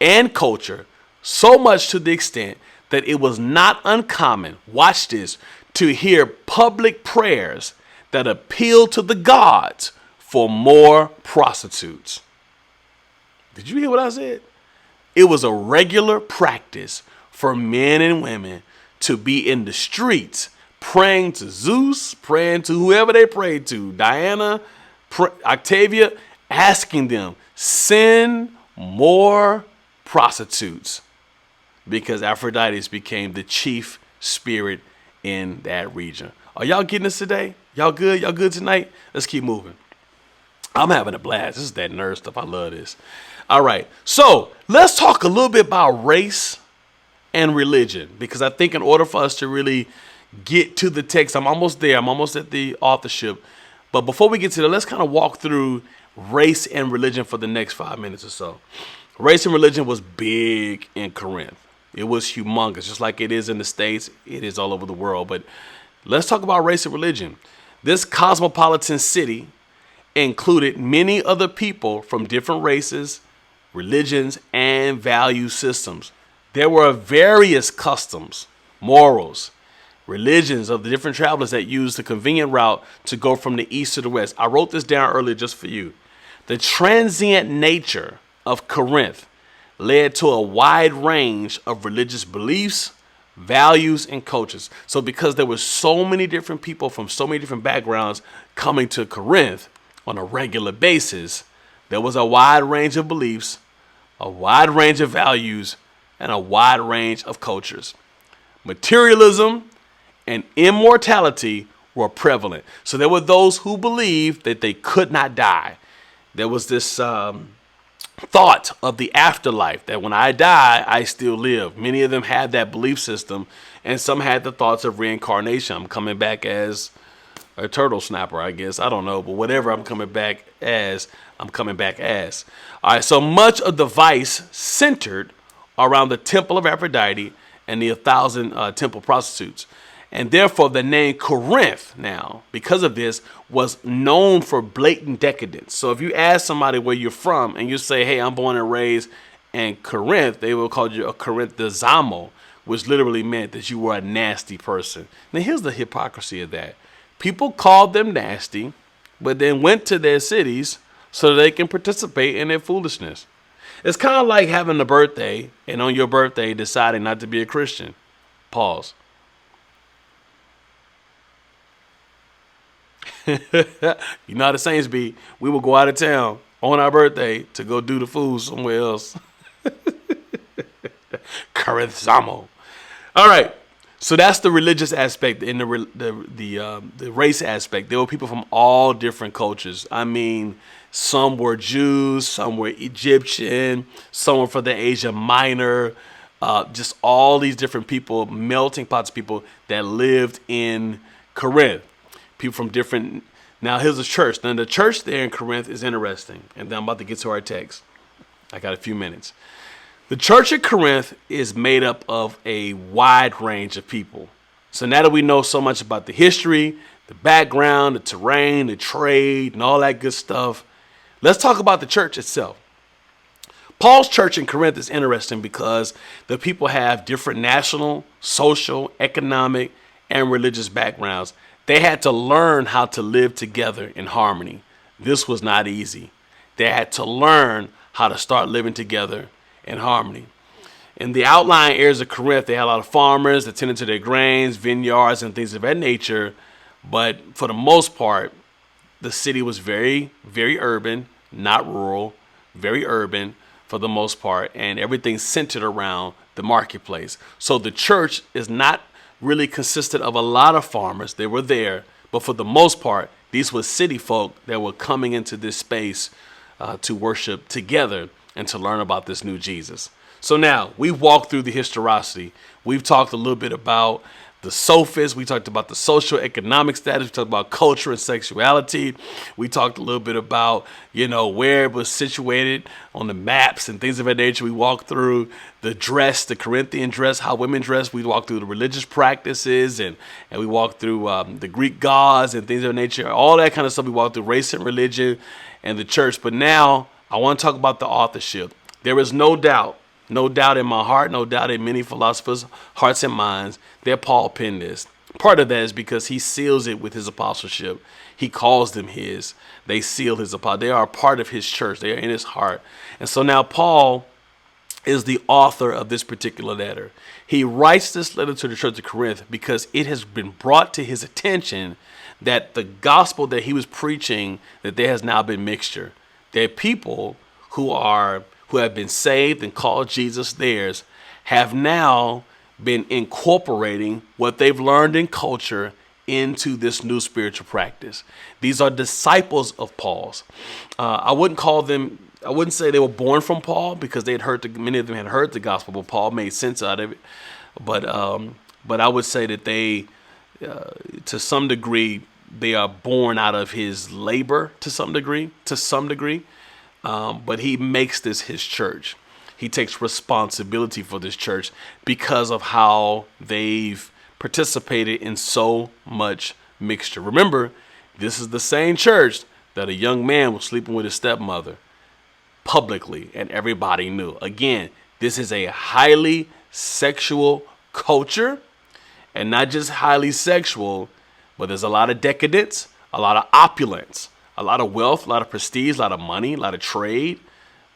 and culture, so much to the extent that it was not uncommon, watch this, to hear public prayers that appealed to the gods for more prostitutes. Did you hear what I said? It was a regular practice for men and women to be in the streets praying to Zeus, praying to whoever they prayed to, Diana, Octavia, asking them, send more prostitutes, because Aphrodite became the chief spirit in that region. Are y'all getting this today? Y'all good? Y'all good tonight? Let's keep moving. I'm having a blast. This is that nerd stuff. I love this. All right. So let's talk a little bit about race and religion, because I think in order for us to really get to the text, I'm almost there. I'm almost at the authorship. But before we get to that, let's kind of walk through race and religion for the next 5 minutes or so. Race and religion was big in Corinth. It was humongous, just like it is in the States. It is all over the world. But let's talk about race and religion. This cosmopolitan city included many other people from different races, religions, and value systems. There were various customs, morals, religions of the different travelers that used the convenient route to go from the east to the west. I wrote this down earlier just for you. The transient nature of Corinth led to a wide range of religious beliefs, values, and cultures. So because there were so many different people from so many different backgrounds coming to Corinth on a regular basis, there was a wide range of beliefs, a wide range of values, and a wide range of cultures. Materialism and immortality were prevalent. So there were those who believed that they could not die. There was this thought of the afterlife, that when I die, I still live. Many of them had that belief system, and some had the thoughts of reincarnation. I'm coming back as a turtle snapper, I guess. I don't know, but whatever I'm coming back as, I'm coming back as. All right, so much of the vice centered around the temple of Aphrodite and the 1,000 temple prostitutes. And therefore, the name Corinth now, because of this, was known for blatant decadence. So if you ask somebody where you're from and you say, hey, I'm born and raised in Corinth, they will call you a Corinthizamo, which literally meant that you were a nasty person. Now, here's the hypocrisy of that. People called them nasty, but then went to their cities so they can participate in their foolishness. It's kind of like having a birthday and on your birthday deciding not to be a Christian. Pause. You know how the Saints be. We will go out of town on our birthday to go do the food somewhere else. Corinthizamo. All right. So that's the religious aspect and the race aspect. There were people from all different cultures. I mean, some were Jews, some were Egyptian, some were from the Asia Minor. Just all these different people, melting pots of people that lived in Corinth. People from different. Now here's the church. Now the church there in Corinth is interesting, and then I'm about to get to our text. I got a few minutes. The church at Corinth is made up of a wide range of people. So now that we know so much about the history, the background, the terrain, the trade, and all that good stuff, let's talk about the church itself. Paul's church in Corinth is interesting because the people have different national, social, economic, and religious backgrounds. They had to learn how to live together in harmony. This was not easy. They had to learn how to start living together in harmony. In the outlying areas of Corinth, they had a lot of farmers that tended to their grains, vineyards, and things of that nature. But for the most part, the city was very, very urban, not rural, very urban for the most part, and everything centered around the marketplace. So the church is not really consisted of a lot of farmers. They were there, but for the most part, these were city folk that were coming into this space to worship together and to learn about this new Jesus. So now we've walked through the historicity. We've talked a little bit about the sophists. We talked about the social economic status. We talked about culture and sexuality. We talked a little bit about, where it was situated on the maps and things of that nature. We walked through the dress, the Corinthian dress, how women dress. We walked through the religious practices, and we walked through the Greek gods and things of that nature. All that kind of stuff. We walked through race and religion and the church. But now I want to talk about the authorship. There is no doubt in my heart, no doubt in many philosophers' hearts and minds that Paul penned this. Part of that is because he seals it with his apostleship. He calls them his. They seal his apostle. They are a part of his church. They are in his heart. And so now Paul is the author of this particular letter. He writes this letter to the church of Corinth because it has been brought to his attention that the gospel that he was preaching, that there has now been mixture. There are people who have been saved and called Jesus theirs, have now been incorporating what they've learned in culture into this new spiritual practice. These are disciples of Paul's. I wouldn't say they were born from Paul, because many of them had heard the gospel, but Paul made sense out of it. But I would say that they, to some degree, they are born out of his labor to some degree. But he makes this his church. He takes responsibility for this church because of how they've participated in so much mixture. Remember, this is the same church that a young man was sleeping with his stepmother publicly, and everybody knew. Again, this is a highly sexual culture, and not just highly sexual, but there's a lot of decadence, a lot of opulence, a lot of wealth, a lot of prestige, a lot of money, a lot of trade,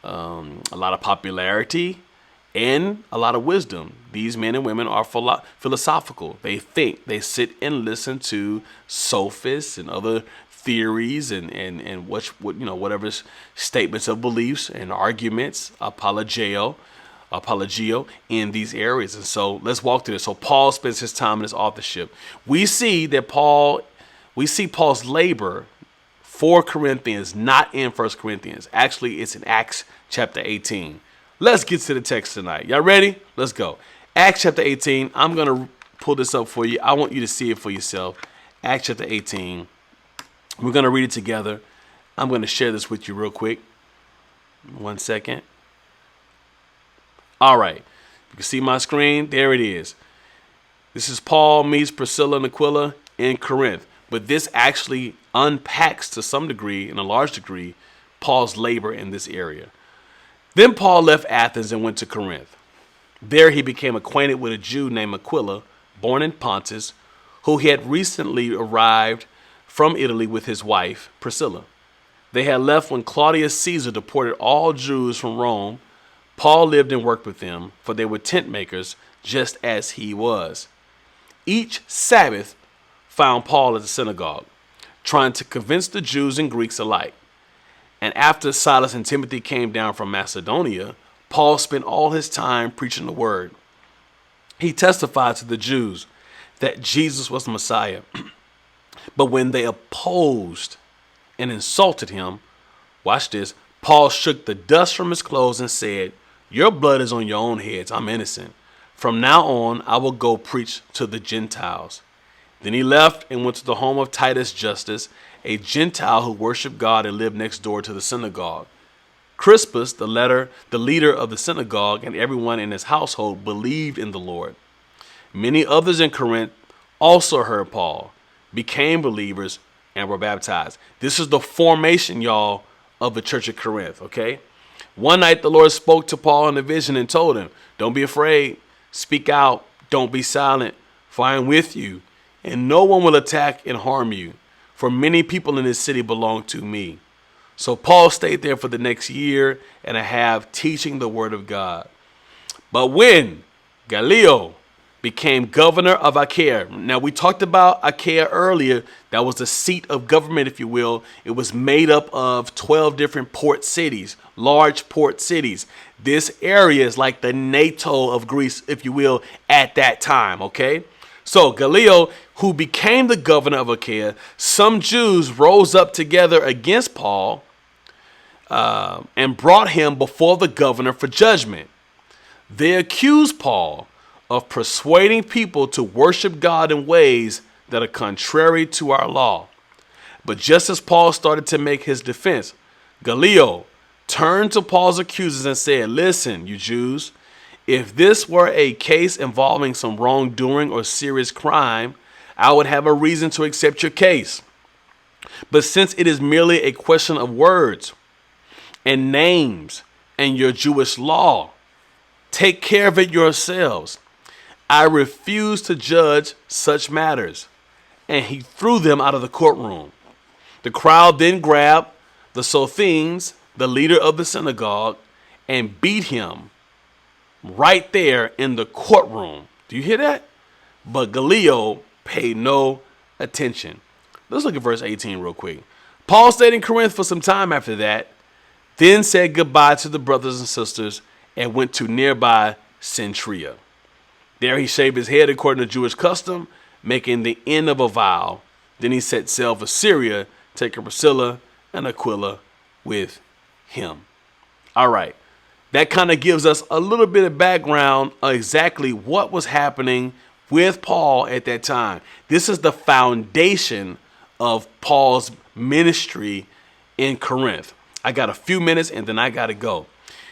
a lot of popularity, and a lot of wisdom. These men and women are philosophical. They think. They sit and listen to sophists and other theories and whatever statements of beliefs and arguments, apologio in these areas. And so let's walk through this. So Paul spends his time in his authorship. We see Paul's labor for Corinthians, not in 1 Corinthians. Actually, it's in Acts chapter 18. Let's get to the text tonight. Y'all ready? Let's go. Acts chapter 18. I'm going to pull this up for you. I want you to see it for yourself. Acts chapter 18. We're going to read it together. I'm going to share this with you real quick. 1 second. All right. You can see my screen. There it is. This is Paul meets Priscilla and Aquila in Corinth. But this actually unpacks to some degree, in a large degree, Paul's labor in this area. Then Paul left Athens and went to Corinth. There he became acquainted with a Jew named Aquila, born in Pontus, who had recently arrived from Italy with his wife, Priscilla. They had left when Claudius Caesar deported all Jews from Rome. Paul lived and worked with them, for they were tent makers, just as he was. Each Sabbath found Paul at the synagogue, trying to convince the Jews and Greeks alike. And after Silas and Timothy came down from Macedonia, Paul spent all his time preaching the word. He testified to the Jews that Jesus was the Messiah. But when they opposed and insulted him, watch this, Paul shook the dust from his clothes and said, "Your blood is on your own heads. I'm innocent. From now on, I will go preach to the Gentiles." Then he left and went to the home of Titus Justus, a Gentile who worshiped God and lived next door to the synagogue. Crispus, the leader of the synagogue, and everyone in his household believed in the Lord. Many others in Corinth also heard Paul, became believers, and were baptized. This is the formation, y'all, of the church of Corinth, okay? One night the Lord spoke to Paul in a vision and told him, "Don't be afraid. Speak out. Don't be silent, for I am with you, and no one will attack and harm you, for many people in this city belong to me." So Paul stayed there for the next year and a half, teaching the word of God. But when Gallio became governor of Achaia. Now, we talked about Achaia earlier. That was the seat of government, if you will. It was made up of 12 different port cities, large port cities. This area is like the NATO of Greece, if you will, at that time, okay? So Gallio, who became the governor of Achaia, some Jews rose up together against Paul and brought him before the governor for judgment. They accused Paul of persuading people to worship God in ways that are contrary to our law. But just as Paul started to make his defense, Gallio turned to Paul's accusers and said, listen, you Jews, if this were a case involving some wrongdoing or serious crime, I would have a reason to accept your case. But since it is merely a question of words and names and your Jewish law, take care of it yourselves. I refuse to judge such matters. And he threw them out of the courtroom. The crowd then grabbed the Sophenes, the leader of the synagogue, and beat him right there in the courtroom. Do you hear that? But Gallio paid no attention. Let's look at verse 18 real quick. Paul stayed in Corinth for some time after that, then said goodbye to the brothers and sisters and went to nearby Centria. There he shaved his head according to Jewish custom, making the end of a vow. Then he set sail for Syria, taking Priscilla and Aquila with him. All right. That kind of gives us a little bit of background of exactly what was happening with Paul at that time. This is the foundation of Paul's ministry in Corinth. I got a few minutes and then I got to go.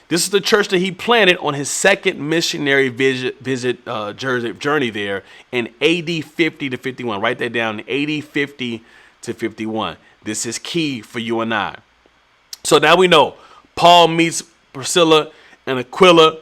This is the church that he planted on his second missionary journey there in AD 50 to 51. Write that down, AD 50 to 51. This is key for you and I. So now we know Paul meets Priscilla and Aquila.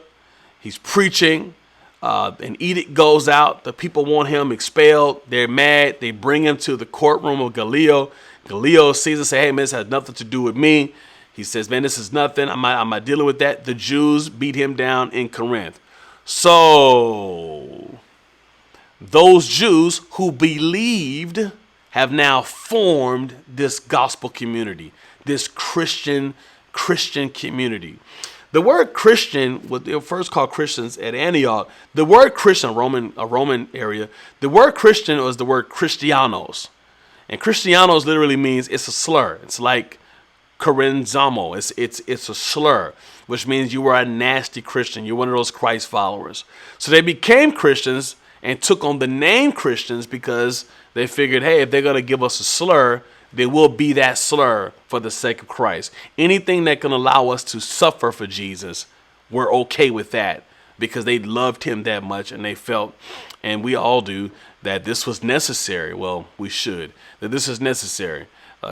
He's preaching. An edict goes out. The people want him expelled. They're mad. They bring him to the courtroom of Gallio. Gallio sees and says, hey, man, this has nothing to do with me. He says, man, this is nothing. I'm not dealing with that. The Jews beat him down in Corinth. So those Jews who believed have now formed this gospel community, this Christian community. The word Christian, what they were first called Christians at Antioch, the word Christian, a Roman area, the word Christian was the word Christianos. And Christianos literally means it's a slur. It's like Corenzamo. It's a slur, which means you were a nasty Christian. You're one of those Christ followers. So they became Christians and took on the name Christians because they figured, hey, if they're going to give us a slur, they will be that slur for the sake of Christ. Anything that can allow us to suffer for Jesus, we're okay with that because they loved him that much and they felt, and we all do, that this was necessary. Well, we should, that this is necessary.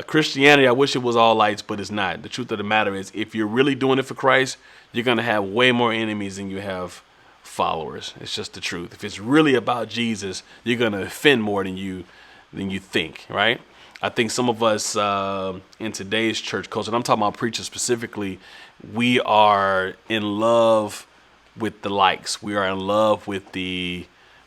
Christianity, I wish it was all lights, but it's not. The truth of the matter is, if you're really doing it for Christ, you're going to have way more enemies than you have followers. It's just the truth. If it's really about Jesus, you're going to offend more than you think, right? I think some of us in today's church culture, and I'm talking about preachers specifically, we are in love with the likes. We are in love with the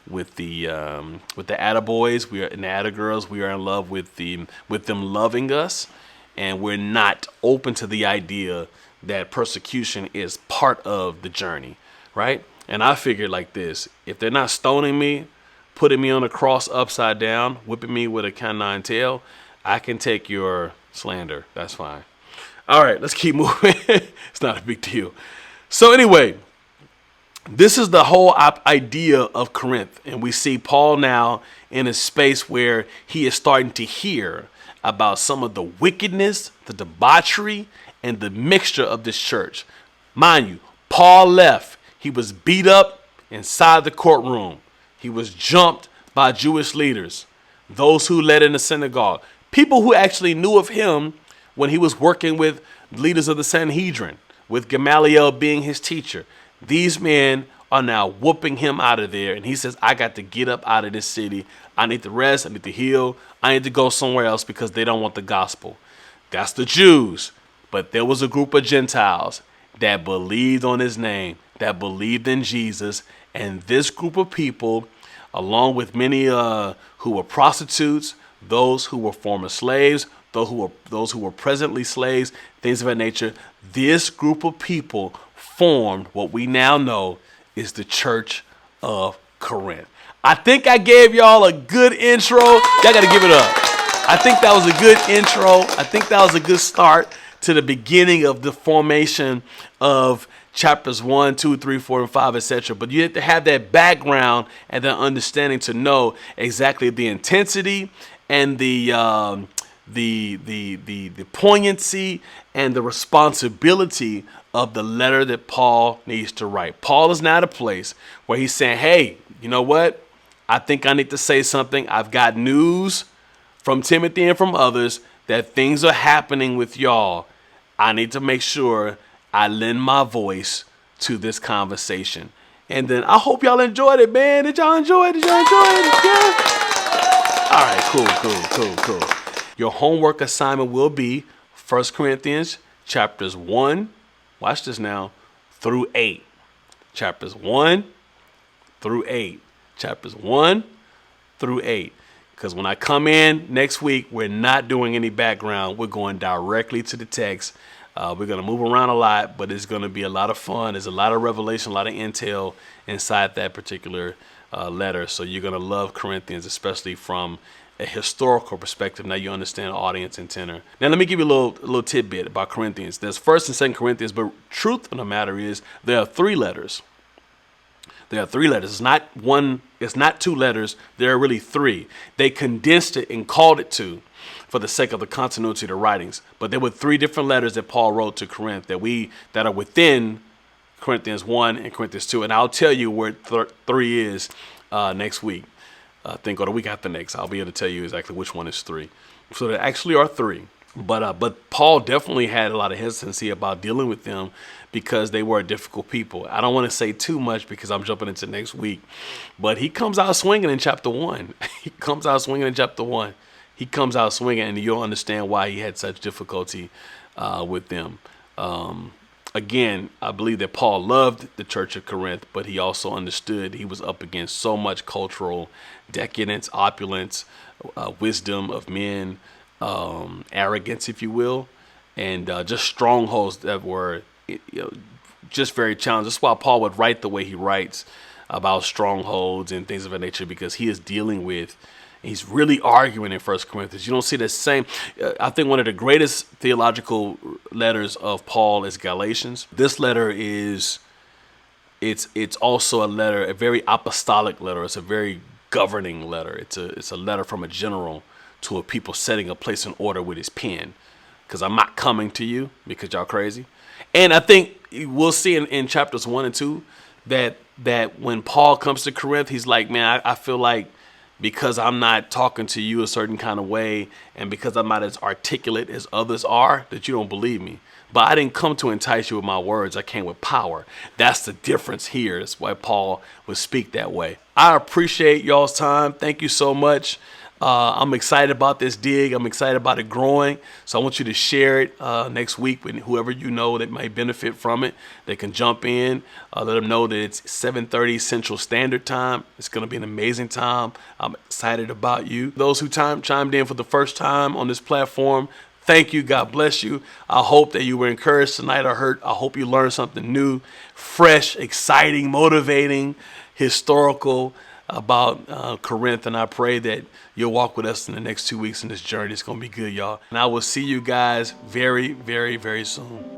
attaboys. We are in the attagirls. We are in love with them loving us, and we're not open to the idea that persecution is part of the journey, right? And I figured like this: if they're not stoning me, putting me on a cross upside down, whipping me with a canine tail, I can take your slander. That's fine. All right, let's keep moving. It's not a big deal. So anyway, this is the whole idea of Corinth. And we see Paul now in a space where he is starting to hear about some of the wickedness, the debauchery, and the mixture of this church. Mind you, Paul left. He was beat up inside the courtroom. He was jumped by Jewish leaders, those who led in the synagogue, people who actually knew of him when he was working with leaders of the Sanhedrin, with Gamaliel being his teacher. These men are now whooping him out of there. And he says, I got to get up out of this city. I need to rest. I need to heal. I need to go somewhere else because they don't want the gospel. That's the Jews. But there was a group of Gentiles that believed on his name, that believed in Jesus. And this group of people, along with many who were prostitutes, those who were former slaves, those who were presently slaves, things of that nature, this group of people formed what we now know is the Church of Corinth. I think I gave y'all a good intro. Y'all got to give it up. I think that was a good intro. I think that was a good start to the beginning of the formation of chapters 1, 2, 3, 4, and 5, etc. But you have to have that background and that understanding to know exactly the intensity and the poignancy and the responsibility of the letter that Paul needs to write. Paul is not a place where he's saying, hey, you know what? I think I need to say something. I've got news from Timothy and from others that things are happening with y'all. I need to make sure I lend my voice to this conversation. And then I hope y'all enjoyed it, man. Did y'all enjoy it? Did y'all enjoy it? Yeah? All right, cool. Your homework assignment will be 1 Corinthians chapters 1, watch this now, through 8. Chapters 1 through 8. Chapters 1 through 8. Because when I come in next week, we're not doing any background. We're going directly to the text. We're going to move around a lot, but it's going to be a lot of fun. There's a lot of revelation, a lot of intel inside that particular letter. So you're going to love Corinthians, especially from a historical perspective. Now you understand the audience and tenor. Now let me give you a little tidbit about Corinthians. There's 1st and 2nd Corinthians, but truth of the matter is there are 3 letters. There are 3 letters. It's not one. It's not 2 letters. There are really 3. They condensed it and called it 2 for the sake of the continuity of the writings. But there were 3 different letters that Paul wrote to Corinth that are within Corinthians 1 and Corinthians 2. And I'll tell you where 3 is next week. I think, or the week after next. I'll be able to tell you exactly which one is 3. So there actually are 3. But Paul definitely had a lot of hesitancy about dealing with them because they were difficult people. I don't want to say too much because I'm jumping into next week. But he comes out swinging in chapter 1. He comes out swinging, and you'll understand why he had such difficulty with them. Again, I believe that Paul loved the church of Corinth, but he also understood he was up against so much cultural decadence, opulence, wisdom of men, arrogance, if you will, and just strongholds that were just very challenging. That's why Paul would write the way he writes about strongholds and things of that nature, because he is dealing with, he's really arguing in 1 Corinthians. You don't see the same. I think one of the greatest theological letters of Paul is Galatians. This letter is, it's also a letter, a very apostolic letter. It's a very governing letter. It's a letter from a general to a people setting a place in order with his pen. Because I'm not coming to you because y'all crazy. And I think we'll see in chapters 1 and 2 that when Paul comes to Corinth, he's like, man, I feel like because I'm not talking to you a certain kind of way and because I'm not as articulate as others are, that you don't believe me. But I didn't come to entice you with my words. I came with power. That's the difference here. That's why Paul would speak that way. I appreciate y'all's time. Thank you so much. I'm excited about this dig. I'm excited about it growing. So I want you to share it next week with whoever you know that might benefit from it. They can jump in. Let them know that it's 7:30 Central Standard Time. It's going to be an amazing time. I'm excited about you. Those who chimed in for the first time on this platform, thank you. God bless you. I hope that you were encouraged tonight. I hope you learned something new, fresh, exciting, motivating, historical about Corinth, and I pray that you'll walk with us in the next 2 weeks in this journey. It's going to be good, y'all. And I will see you guys very, very, very soon.